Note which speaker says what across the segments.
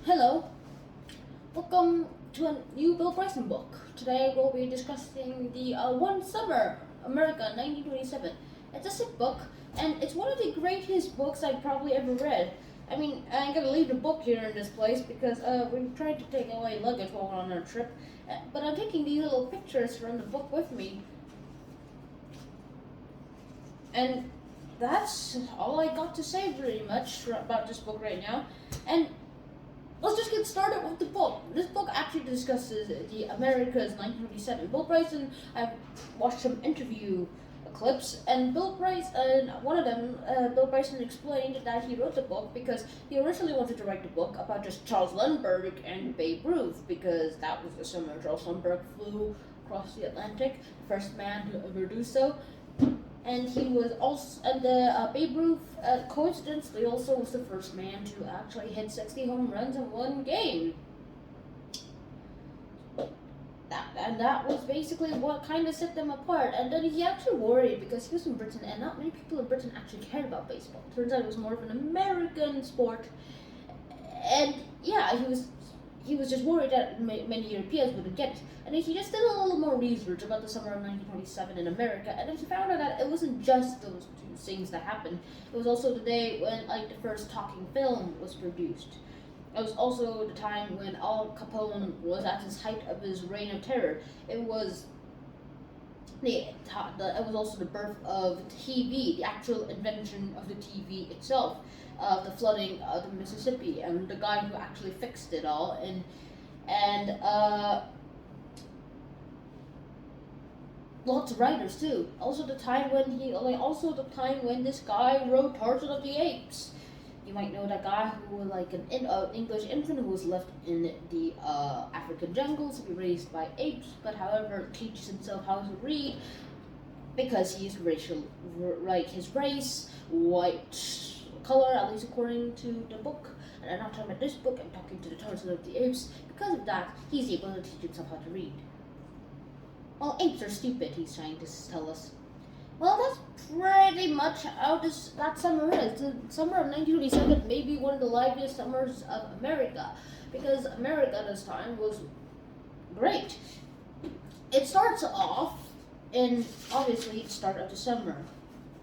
Speaker 1: Hello, welcome to a new Bill Bryson book. Today we'll be discussing the One Summer, America, 1927. It's a sick book, and it's one of the greatest books I've probably ever read. I mean, I ain't gonna leave the book here in this place because we tried to take away luggage while we're on our trip, but I'm taking these little pictures from the book with me, and that's all I got to say pretty much about this book right now. And let's just get started with the book. This book actually discusses the America's 1927. Bill Bryson, I've watched some interview clips, and one of them, Bill Bryson explained that he wrote the book because he originally wanted to write the book about just Charles Lindbergh and Babe Ruth, because that was the summer Charles Lindbergh flew across the Atlantic, the first man to ever do so. And he was also, and Babe Ruth, coincidentally, also was the first man to actually hit 60 home runs in one game. That was basically what kind of set them apart. And then he actually worried because he was in Britain, and not many people in Britain actually cared about baseball. Turns out it was more of an American sport, and yeah, he was just worried that many Europeans wouldn't get it. And then he just did a little more research about the summer of 1927 in America, and then he found out that it wasn't just those two things that happened. It was also the day when the first talking film was produced. It was also the time when Al Capone was at his height of his reign of terror. It was it was also the birth of TV, the actual invention of the TV itself, the flooding of the Mississippi, and the guy who actually fixed it all, and lots of writers too. Also the time when this guy wrote Tarzan of the Apes. You might know that guy who was an English infant who was left in the African jungles to be raised by apes, but however teaches himself how to read because he's racial, his race, white color, at least according to the book. And I'm not talking about this book, I'm talking to the Tarzan of the Apes. Because of that, he's able to teach himself how to read. Well, apes are stupid, he's trying to tell us. Well, that's pretty much how that summer is. The summer of 1927 may be one of the liveliest summers of America, because America this time was great. It starts off in, obviously, the start of the summer,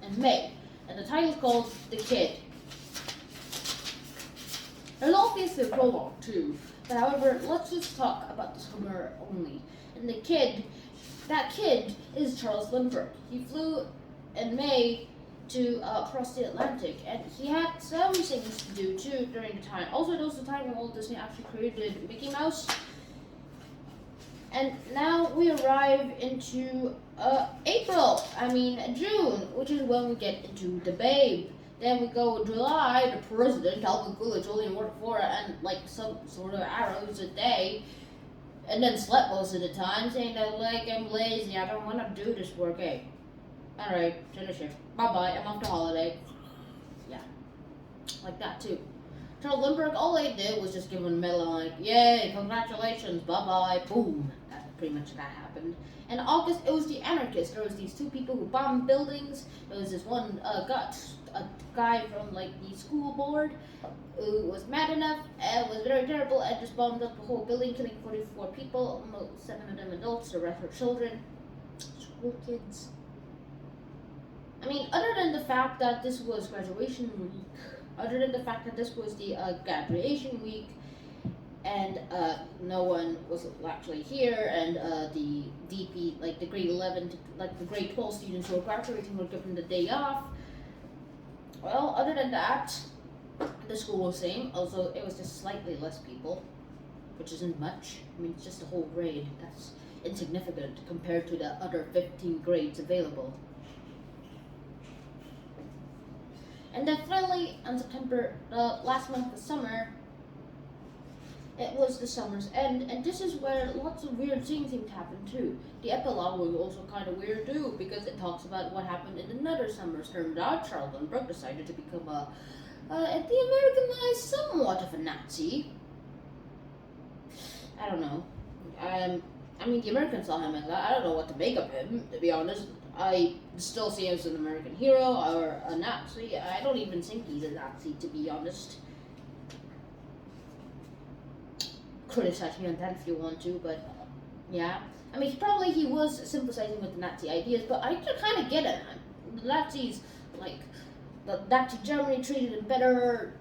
Speaker 1: in May, and the title is called The Kid. There's obviously a prologue too, but however, let's just talk about the summer only. And that kid is Charles Lindbergh. He flew in May to cross the Atlantic, and he had some things to do too during the time. Also, it was the time when Walt Disney actually created Mickey Mouse. And now we arrive into June, which is when we get into the Babe. Then we go July, the President, Calvin Coolidge, Julian Waterford, and some sort of arrows a day. And then slept most of the time, saying that I'm lazy, I don't want to do this work. Hey, alright, finish it. Bye-bye, I'm off to holiday. Yeah, like that too. Charles Lindbergh, all they did was just give him a medal, yay, congratulations, bye-bye, boom. Pretty much that happened. In August, it was the anarchists. There was these two people who bombed buildings. There was this one a guy from the school board who was mad enough and was very terrible and just bombed up the whole building, killing 44 people, almost 7 of them adults, the rest were children, school kids. Other than the fact that this was graduation week, other than the fact that this was the graduation week, and no one was actually here, and the DP, the grade 11 the grade 12 students who were graduating were given the day off. Well, other than that, the school was the same. Also, it was just slightly less people, which isn't much. It's just a whole grade. That's insignificant compared to the other 15 grades available. And then finally, on September, the last month of summer, it was the summer's end, and this is where lots of weird things seem to happen too. The epilogue was also kind of weird too, because it talks about what happened in another summer's. Turned out Charles Lindbergh decided to become the Americanized somewhat of a Nazi. I don't know. The Americans saw him as that. I don't know what to make of him, to be honest. I still see him as an American hero or a Nazi. I don't even think he's a Nazi, to be honest. criticize me on that if you want to, but yeah. I mean, he was sympathizing with the Nazi ideas, but I kind of get it. The Nazis, like, the Nazi Germany treated him better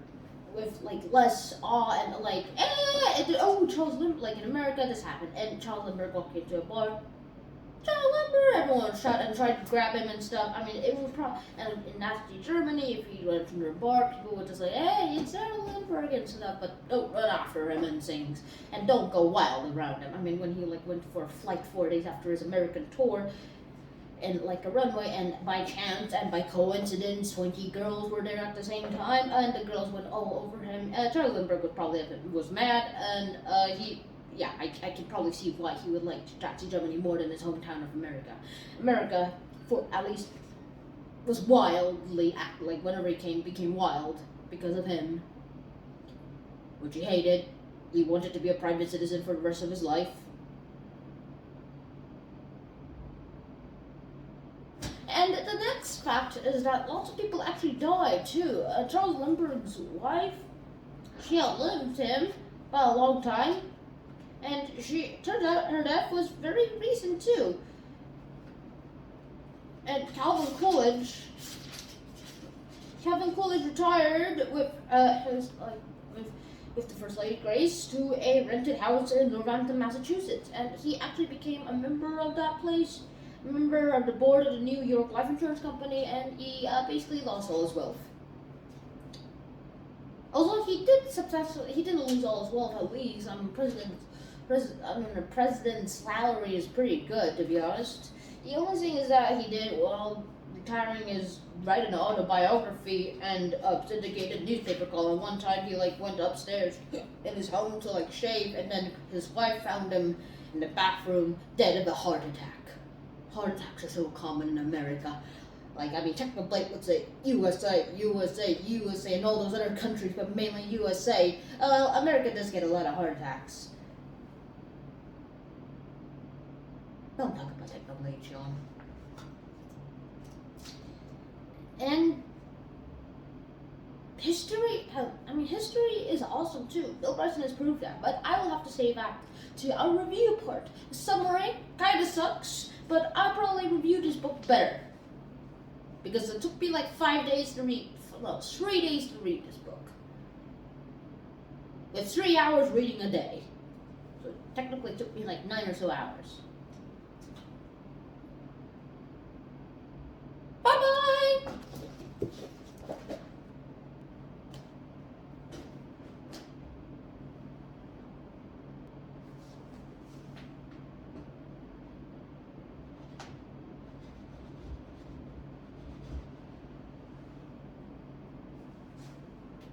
Speaker 1: with, like, less awe and, like, Charles Lindbergh, like, in America this happened, and Charles Lindbergh walked into a bar. Charles Lindbergh, everyone shot and tried to grab him and stuff. I mean, it was and in Nazi Germany, if he went from the bar, people would just like, hey, it's Charles Lindbergh and stuff, but don't run after him and things, and don't go wild around him. I mean, when he, like, went for a flight 4 days after his American tour, and, like, a runway, and by chance and by coincidence, 20 girls were there at the same time, and the girls went all over him. Charles Lindbergh was mad, and I can probably see why he would like Nazi Germany more than his hometown of America. America, for at least, was wildly like whenever he became wild because of him, which he hated. He wanted to be a private citizen for the rest of his life. And the next fact is that lots of people actually died too. Charles Lindbergh's wife, she outlived him by a long time. And turns out her death was very recent too. And Calvin Coolidge retired with with the First Lady Grace to a rented house in Northampton, Massachusetts, and he actually became a member of that place, a member of the board of the New York Life Insurance Company, and he basically lost all his wealth. Although he didn't lose all his wealth at least. The president's salary is pretty good, to be honest. The only thing is that he did while retiring is write an autobiography and a syndicated newspaper column. One time he went upstairs in his home to shave, and then his wife found him in the bathroom dead of a heart attack. Heart attacks are so common in America. Techno Blake would say USA, and all those other countries, but mainly USA. Well, America does get a lot of heart attacks. Don't talk about Techno Blade, Sean. And history is awesome too. Bill Bryson has proved that, but I will have to say that to our review part. The summary kinda sucks, but I'll probably review this book better. Because it took me 5 days to read, 3 days to read this book. With 3 hours reading a day. So technically it took me 9 or so hours.